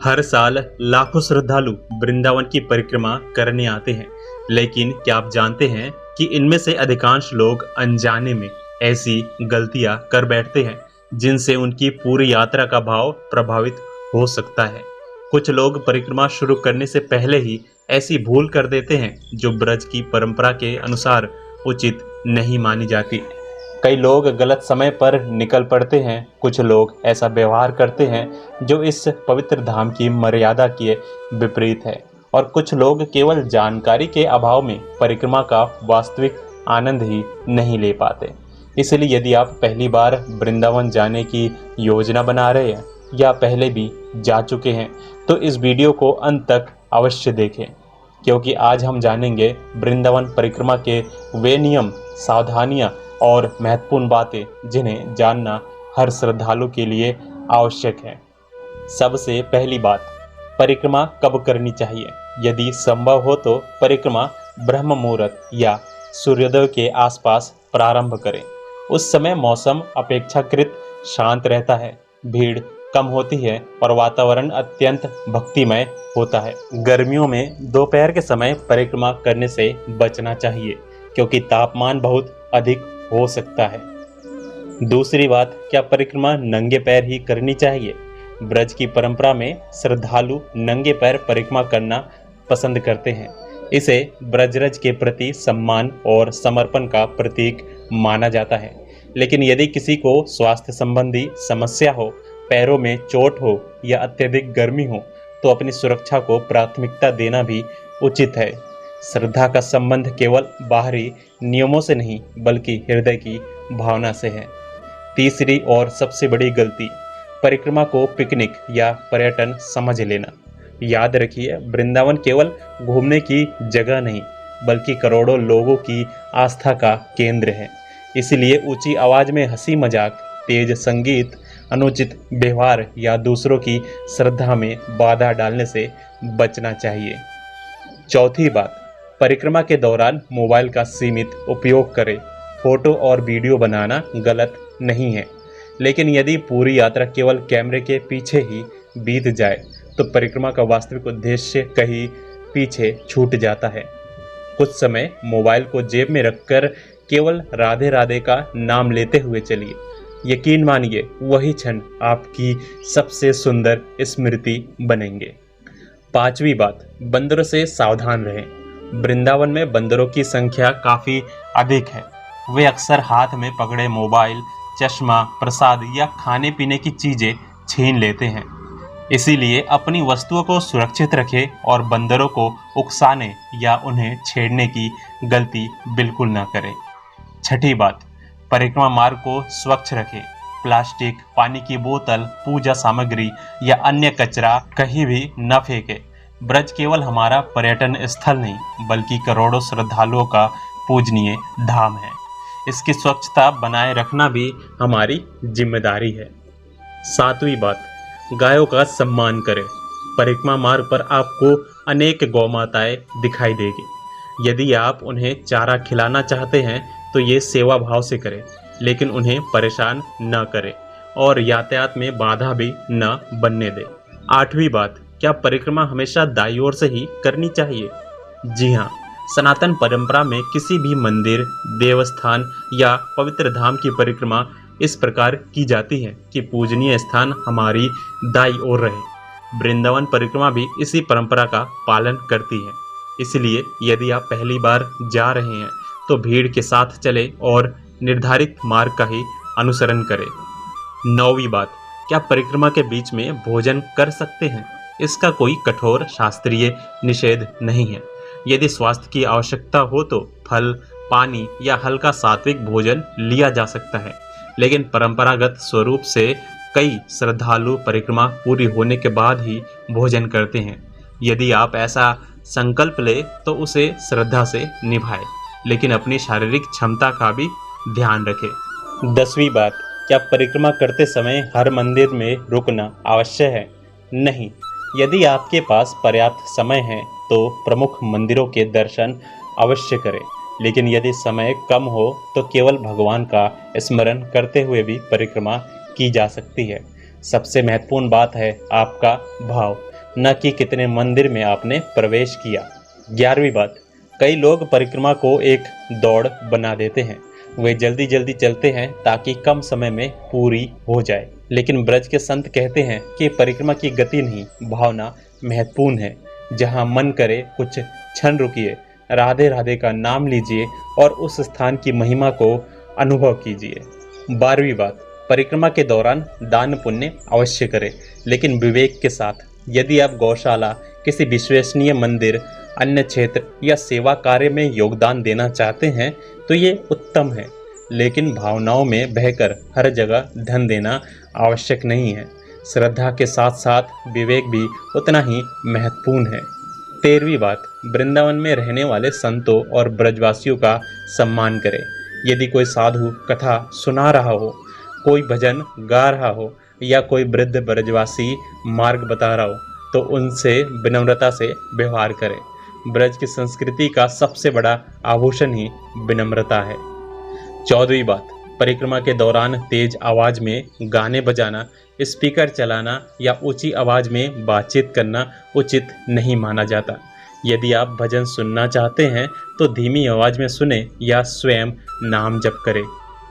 हर साल लाखों श्रद्धालु वृंदावन की परिक्रमा करने आते हैं, लेकिन क्या आप जानते हैं कि इनमें से अधिकांश लोग अनजाने में ऐसी गलतियां कर बैठते हैं जिनसे उनकी पूरी यात्रा का भाव प्रभावित हो सकता है। कुछ लोग परिक्रमा शुरू करने से पहले ही ऐसी भूल कर देते हैं जो ब्रज की परंपरा के अनुसार उचित नहीं मानी जाती। कई लोग गलत समय पर निकल पड़ते हैं, कुछ लोग ऐसा व्यवहार करते हैं जो इस पवित्र धाम की मर्यादा के विपरीत है, और कुछ लोग केवल जानकारी के अभाव में परिक्रमा का वास्तविक आनंद ही नहीं ले पाते। इसलिए यदि आप पहली बार वृंदावन जाने की योजना बना रहे हैं या पहले भी जा चुके हैं तो इस वीडियो को अंत तक अवश्य देखें, क्योंकि आज हम जानेंगे वृंदावन परिक्रमा के वे नियम, सावधानियां और महत्वपूर्ण बातें जिन्हें जानना हर श्रद्धालु के लिए आवश्यक है। सबसे पहली बात, परिक्रमा कब करनी चाहिए। यदि संभव हो तो परिक्रमा ब्रह्म मुहूर्त या सूर्योदय के आसपास प्रारंभ करें। उस समय मौसम अपेक्षाकृत शांत रहता है, भीड़ कम होती है और वातावरण अत्यंत भक्तिमय होता है। गर्मियों में दोपहर के समय परिक्रमा करने से बचना चाहिए, क्योंकि तापमान बहुत अधिक हो सकता है। दूसरी बात, क्या परिक्रमा नंगे पैर ही करनी चाहिए। ब्रज की परंपरा में श्रद्धालु नंगे पैर परिक्रमा करना पसंद करते हैं। इसे ब्रजरज के प्रति सम्मान और समर्पण का प्रतीक माना जाता है। लेकिन यदि किसी को स्वास्थ्य संबंधी समस्या हो, पैरों में चोट हो या अत्यधिक गर्मी हो तो अपनी सुरक्षा को प्राथमिकता देना भी उचित है। श्रद्धा का संबंध केवल बाहरी नियमों से नहीं बल्कि हृदय की भावना से है। तीसरी और सबसे बड़ी गलती, परिक्रमा को पिकनिक या पर्यटन समझ लेना। याद रखिए, वृंदावन केवल घूमने की जगह नहीं बल्कि करोड़ों लोगों की आस्था का केंद्र है। इसलिए ऊंची आवाज में हंसी मजाक, तेज संगीत, अनुचित व्यवहार या दूसरों की श्रद्धा में बाधा डालने से बचना चाहिए। चौथी बात, परिक्रमा के दौरान मोबाइल का सीमित उपयोग करें। फोटो और वीडियो बनाना गलत नहीं है, लेकिन यदि पूरी यात्रा केवल कैमरे के पीछे ही बीत जाए तो परिक्रमा का वास्तविक उद्देश्य कहीं पीछे छूट जाता है। कुछ समय मोबाइल को जेब में रखकर केवल राधे राधे का नाम लेते हुए चलिए। यकीन मानिए, वही क्षण आपकी सबसे सुंदर स्मृति बनेंगे। पांचवी बात, बंदरों से सावधान रहें। वृंदावन में बंदरों की संख्या काफ़ी अधिक है। वे अक्सर हाथ में पकड़े मोबाइल, चश्मा, प्रसाद या खाने पीने की चीज़ें छीन लेते हैं। इसीलिए अपनी वस्तुओं को सुरक्षित रखें और बंदरों को उकसाने या उन्हें छेड़ने की गलती बिल्कुल ना करें। छठी बात, परिक्रमा मार्ग को स्वच्छ रखें। प्लास्टिक, पानी की बोतल, पूजा सामग्री या अन्य कचरा कहीं भी न फेंकें। ब्रज केवल हमारा पर्यटन स्थल नहीं बल्कि करोड़ों श्रद्धालुओं का पूजनीय धाम है। इसकी स्वच्छता बनाए रखना भी हमारी जिम्मेदारी है। सातवीं बात, गायों का सम्मान करें। परिक्रमा मार्ग पर आपको अनेक गौमाताएं दिखाई देगी। यदि आप उन्हें चारा खिलाना चाहते हैं तो ये सेवा भाव से करें, लेकिन उन्हें परेशान न करें और यातायात में बाधा भी न बनने दें। आठवीं बात, क्या परिक्रमा हमेशा दाईं ओर से ही करनी चाहिए। जी हाँ, सनातन परंपरा में किसी भी मंदिर, देवस्थान या पवित्र धाम की परिक्रमा इस प्रकार की जाती है कि पूजनीय स्थान हमारी दाईं ओर रहे। वृंदावन परिक्रमा भी इसी परंपरा का पालन करती है। इसलिए यदि आप पहली बार जा रहे हैं तो भीड़ के साथ चले और निर्धारित मार्ग का ही अनुसरण करें। नौवीं बात, क्या परिक्रमा के बीच में भोजन कर सकते हैं। इसका कोई कठोर शास्त्रीय निषेध नहीं है। यदि स्वास्थ्य की आवश्यकता हो तो फल, पानी या हल्का सात्विक भोजन लिया जा सकता है, लेकिन परंपरागत स्वरूप से कई श्रद्धालु परिक्रमा पूरी होने के बाद ही भोजन करते हैं। यदि आप ऐसा संकल्प ले तो उसे श्रद्धा से निभाएं, लेकिन अपनी शारीरिक क्षमता का भी ध्यान रखें। 10वीं बात, क्या परिक्रमा करते समय हर मंदिर में रुकना आवश्यक है। नहीं, यदि आपके पास पर्याप्त समय है तो प्रमुख मंदिरों के दर्शन अवश्य करें, लेकिन यदि समय कम हो तो केवल भगवान का स्मरण करते हुए भी परिक्रमा की जा सकती है। सबसे महत्वपूर्ण बात है आपका भाव। न कि कितने मंदिर में आपने प्रवेश किया। 11वीं बात, कई लोग परिक्रमा को एक दौड़ बना देते हैं। वे जल्दी जल्दी चलते हैं ताकि कम समय में पूरी हो जाए। लेकिन ब्रज के संत कहते हैं कि परिक्रमा की गति नहीं, भावना महत्वपूर्ण है। जहाँ मन करे कुछ क्षण रुकिए, राधे राधे का नाम लीजिए और उस स्थान की महिमा को अनुभव कीजिए। 12वीं बात, परिक्रमा के दौरान दान पुण्य अवश्य करें, लेकिन विवेक के साथ। यदि आप गौशाला, किसी विश्वसनीय मंदिर, अन्य क्षेत्र या सेवा कार्य में योगदान देना चाहते हैं तो ये उत्तम है, लेकिन भावनाओं में बहकर हर जगह धन देना आवश्यक नहीं है। श्रद्धा के साथ साथ विवेक भी उतना ही महत्वपूर्ण है। 13वीं बात, वृंदावन में रहने वाले संतों और ब्रजवासियों का सम्मान करें। यदि कोई साधु कथा सुना रहा हो, कोई भजन गा रहा हो या कोई वृद्ध ब्रजवासी मार्ग बता रहा हो तो उनसे विनम्रता से व्यवहार करें। ब्रज की संस्कृति का सबसे बड़ा आभूषण ही विनम्रता है। 14वीं बात, परिक्रमा के दौरान तेज आवाज में गाने बजाना, स्पीकर चलाना या ऊंची आवाज में बातचीत करना उचित नहीं माना जाता। यदि आप भजन सुनना चाहते हैं तो धीमी आवाज में सुने या स्वयं नाम जप करें।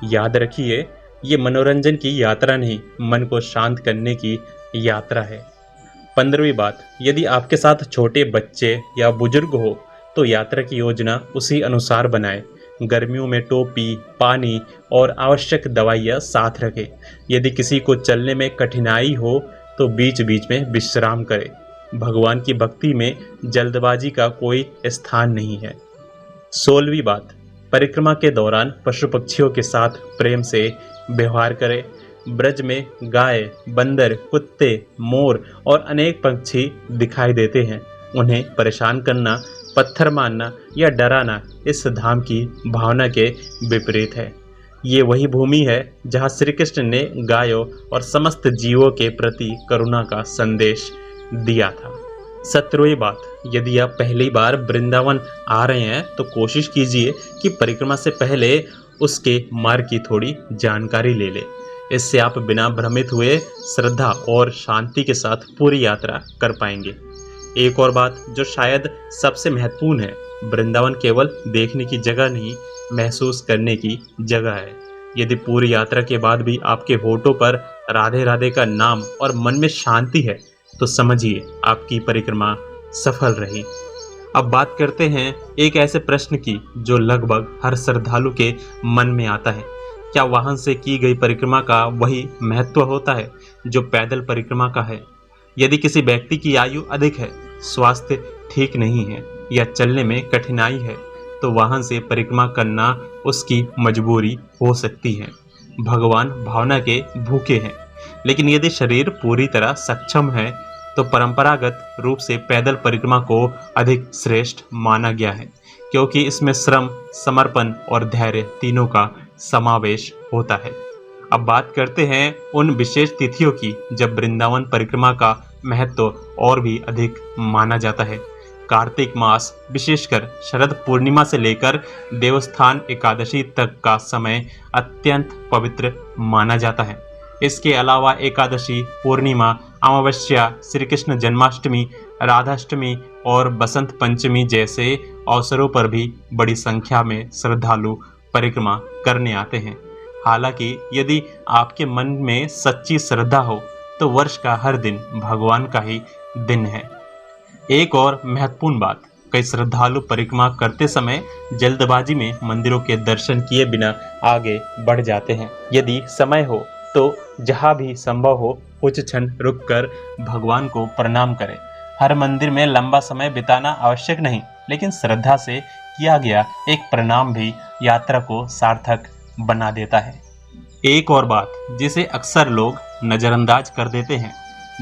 याद रखिए, ये मनोरंजन की यात्रा नहीं, मन को शांत करने की यात्रा है। 15वीं बात, यदि आपके साथ छोटे बच्चे या बुजुर्ग हो तो यात्रा की योजना उसी अनुसार बनाएं। गर्मियों में टोपी, पानी और आवश्यक दवाइयाँ साथ रखें। यदि किसी को चलने में कठिनाई हो तो बीच बीच में विश्राम करें। भगवान की भक्ति में जल्दबाजी का कोई स्थान नहीं है। 16वीं बात, परिक्रमा के दौरान पशु पक्षियों के साथ प्रेम से व्यवहार करें। ब्रज में गाय, बंदर, कुत्ते, मोर और अनेक पक्षी दिखाई देते हैं। उन्हें परेशान करना, पत्थर मारना या डराना इस धाम की भावना के विपरीत है। ये वही भूमि है जहाँ श्री कृष्ण ने गायों और समस्त जीवों के प्रति करुणा का संदेश दिया था। 17वीं बात, यदि आप पहली बार वृंदावन आ रहे हैं तो कोशिश कीजिए कि परिक्रमा से पहले उसके मार्ग की थोड़ी जानकारी ले लें। इससे आप बिना भ्रमित हुए श्रद्धा और शांति के साथ पूरी यात्रा कर पाएंगे। एक और बात जो शायद सबसे महत्वपूर्ण है, वृंदावन केवल देखने की जगह नहीं, महसूस करने की जगह है। यदि पूरी यात्रा के बाद भी आपके होठों पर राधे राधे का नाम और मन में शांति है तो समझिए आपकी परिक्रमा सफल रही। अब बात करते हैं एक ऐसे प्रश्न की जो लगभग हर श्रद्धालु के मन में आता है। क्या वाहन से की गई परिक्रमा का वही महत्व होता है जो पैदल परिक्रमा का है? यदि किसी व्यक्ति की आयु अधिक है, स्वास्थ्य ठीक नहीं है या चलने में कठिनाई है तो वाहन से परिक्रमा करना उसकी मजबूरी हो सकती है। भगवान भावना के भूखे हैं, लेकिन यदि शरीर पूरी तरह सक्षम है तो परंपरागत रूप से पैदल परिक्रमा को अधिक श्रेष्ठ माना गया है, क्योंकि इसमें श्रम, समर्पण और धैर्य तीनों का समावेश होता है। अब बात करते हैं उन विशेष तिथियों की जब वृंदावन परिक्रमा का महत्व और भी अधिक माना जाता है। कार्तिक मास, विशेषकर शरद पूर्णिमा से लेकर देवस्थान एकादशी तक का समय अत्यंत पवित्र माना जाता है। इसके अलावा एकादशी, पूर्णिमा, अमावस्या, श्री कृष्ण जन्माष्टमी, राधाष्टमी और बसंत पंचमी जैसे अवसरों पर भी बड़ी संख्या में श्रद्धालु परिक्रमा करने आते हैं। हालांकि यदि आपके मन में सच्ची श्रद्धा हो तो वर्ष का हर दिन भगवान का ही दिन है। एक और महत्वपूर्ण बात, कई श्रद्धालु परिक्रमा करते समय जल्दबाजी में मंदिरों के दर्शन किए बिना आगे बढ़ जाते हैं। यदि समय हो तो जहाँ भी संभव हो कुछ क्षण रुककर भगवान को प्रणाम करें। हर मंदिर में लंबा समय बिताना आवश्यक नहीं, लेकिन श्रद्धा से किया गया एक प्रणाम भी यात्रा को सार्थक बना देता है। एक और बात जिसे अक्सर लोग नज़रअंदाज कर देते हैं,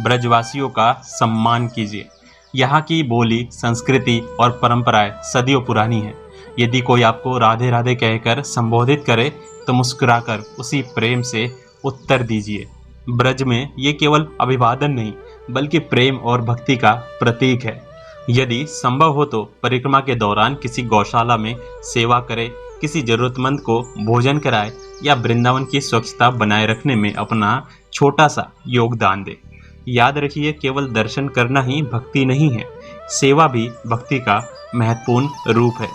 ब्रजवासियों का सम्मान कीजिए। यहाँ की बोली, संस्कृति और परंपराएं सदियों पुरानी हैं। यदि कोई आपको राधे राधे कहकर संबोधित करे तो मुस्कुराकर उसी प्रेम से उत्तर दीजिए। ब्रज में ये केवल अभिवादन नहीं बल्कि प्रेम और भक्ति का प्रतीक है। यदि संभव हो तो परिक्रमा के दौरान किसी गौशाला में सेवा करें, किसी जरूरतमंद को भोजन कराए या वृंदावन की स्वच्छता बनाए रखने में अपना छोटा सा योगदान दे। याद रखिए, केवल दर्शन करना ही भक्ति नहीं है, सेवा भी भक्ति का महत्वपूर्ण रूप है।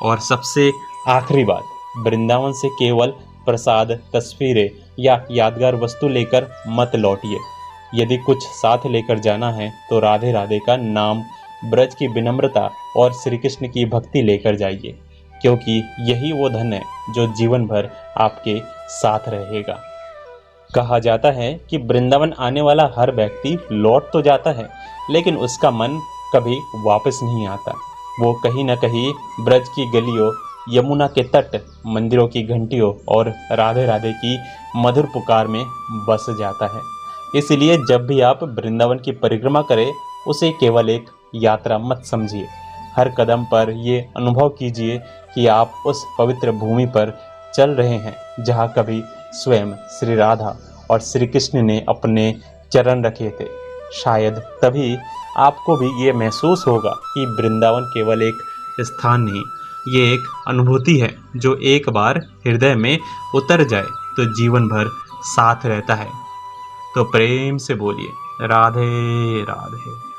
और सबसे आखिरी बात, वृंदावन से केवल प्रसाद, तस्वीरें या यादगार वस्तु लेकर मत लौटिए। यदि कुछ साथ लेकर जाना है तो राधे राधे का नाम, ब्रज की विनम्रता और श्री कृष्ण की भक्ति लेकर जाइए, क्योंकि यही वो धन है जो जीवन भर आपके साथ रहेगा। कहा जाता है कि वृंदावन आने वाला हर व्यक्ति लौट तो जाता है, लेकिन उसका मन कभी वापस नहीं आता। वो कहीं न कहीं ब्रज की गलियों, यमुना के तट, मंदिरों की घंटियों और राधे राधे की मधुर पुकार में बस जाता है। इसलिए जब भी आप वृंदावन की परिक्रमा करें, उसे केवल एक यात्रा मत समझिए। हर कदम पर ये अनुभव कीजिए कि आप उस पवित्र भूमि पर चल रहे हैं जहाँ कभी स्वयं श्री राधा और श्री कृष्ण ने अपने चरण रखे थे। शायद तभी आपको भी ये महसूस होगा कि वृंदावन केवल एक स्थान नहीं, ये एक अनुभूति है जो एक बार हृदय में उतर जाए तो जीवन भर साथ रहता है। तो प्रेम से बोलिए राधे राधे।